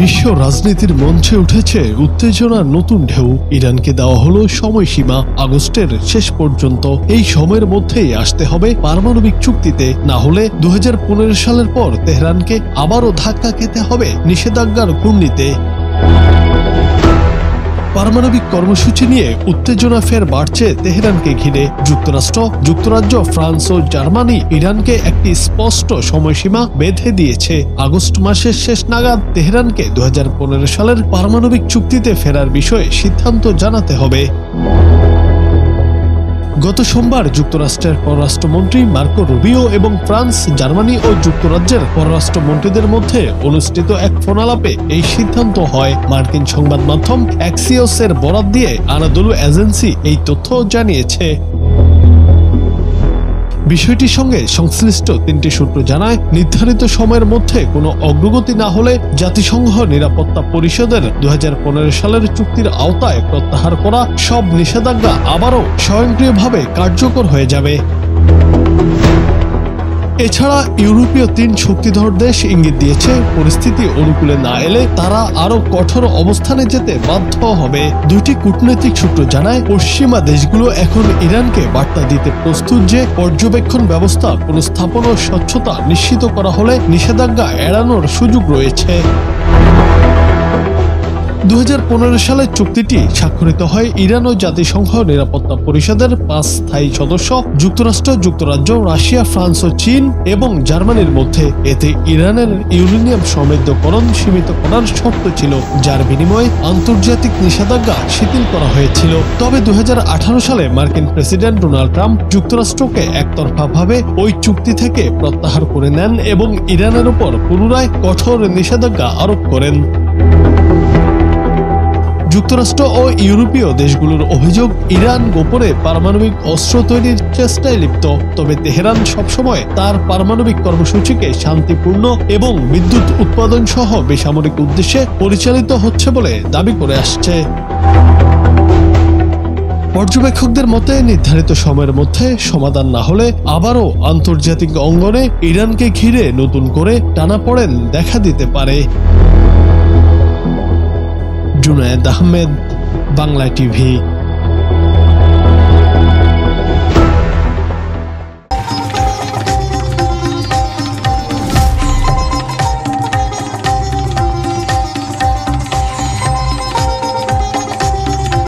বিশ্ব রাজনীতির মঞ্চে উঠেছে উত্তেজনার নতুন ঢেউ। ইরানকে দেওয়া হলো সময়সীমা আগস্টের শেষ পর্যন্ত। এই সময়ের মধ্যেই আসতে হবে পারমাণবিক চুক্তিতে, না হলে 2015 সালের পর তেহরানকে আবারও ধাক্কা খেতে হবে নিষেধাজ্ঞার ঘূর্ণিতে। পারমাণবিক কর্মসূচি নিয়ে উত্তেজনা ফের বাড়ছে তেহরানকে ঘিরে। যুক্তরাজ্য, ফ্রান্স ও জার্মানি ইরানকে একটি স্পষ্ট সময়সীমা বেঁধে দিয়েছে। আগস্ট মাসের শেষ নাগাদ তেহরানকে 2015 সালের পারমাণবিক চুক্তিতে ফেরার বিষয়ে সিদ্ধান্ত জানাতে হবে। গত সোমবার যুক্তরাষ্ট্রের পররাষ্ট্রমন্ত্রী মার্কো রুবিও এবং ফ্রান্স, জার্মানি ও যুক্তরাজ্যের পররাষ্ট্রমন্ত্রীদের মধ্যে অনুষ্ঠিত এক ফোনালাপে এই সিদ্ধান্ত হয়। মার্কিন সংবাদ মাধ্যম অ্যাক্সিওসের বরাত দিয়ে আনাদোলু এজেন্সি এই তথ্য জানিয়েছে। বিষয়টির সঙ্গে সংশ্লিষ্ট 3টি সূত্র জানায়, নির্ধারিত সময়ের মধ্যে কোনো অগ্রগতি না হলে জাতিসংঘ নিরাপত্তা পরিষদের 2015 সালের চুক্তির আওতায় প্রত্যাহার করা সব নিষেধাজ্ঞা আবারও স্বয়ংক্রিয়ভাবে কার্যকর হয়ে যাবে। এছাড়া ইউরোপীয় 3 শক্তিধর দেশ ইঙ্গিত দিয়েছে, পরিস্থিতি অনুকূলে না এলে তারা আরো কঠোর অবস্থানে যেতে বাধ্য হবে। 2টি কূটনৈতিক সূত্র জানায়, পশ্চিমা দেশগুলো এখন ইরানকে বার্তা দিতে প্রস্তুত যে পর্যবেক্ষণ ব্যবস্থা পুনঃস্থাপন ও স্বচ্ছতা নিশ্চিত করা হলে নিষেধাজ্ঞা এড়ানোর সুযোগ রয়েছে। 2015 সালের চুক্তিটি স্বাক্ষরিত হয় ইরান ও জাতিসংঘ নিরাপত্তা পরিষদের 5 স্থায়ী সদস্য যুক্তরাজ্য, রাশিয়া, ফ্রান্স ও চীন এবং জার্মানির মধ্যে। এতে ইরানের ইউরেনিয়াম সমৃদ্ধকরণ সীমিত করার শর্ত ছিল, যার বিনিময়ে আন্তর্জাতিক নিষেধাজ্ঞা শিথিল করা হয়েছিল। তবে 2018 সালে মার্কিন প্রেসিডেন্ট ডোনাল্ড ট্রাম্প যুক্তরাষ্ট্রকে একতরফাভাবে ওই চুক্তি থেকে প্রত্যাহার করে নেন এবং ইরানের উপর পুনরায় কঠোর নিষেধাজ্ঞা আরোপ করেন। যুক্তরাষ্ট্র ও ইউরোপীয় দেশগুলোর অভিযোগ, ইরান গোপনে পারমাণবিক অস্ত্র তৈরির চেষ্টায় লিপ্ত। তবে তেহরান সবসময় তার পারমাণবিক কর্মসূচিকে শান্তিপূর্ণ এবং বিদ্যুৎ উৎপাদন সহ বেসামরিক উদ্দেশ্যে পরিচালিত হচ্ছে বলে দাবি করে আসছে। পর্যবেক্ষকদের মতে, নির্ধারিত সময়ের মধ্যে সমাধান না হলে আবারও আন্তর্জাতিক অঙ্গনে ইরানকে ঘিরে নতুন করে টানাপোড়েন দেখা দিতে পারে। জুনায়েদ আহমেদ, বাংলা টিভি।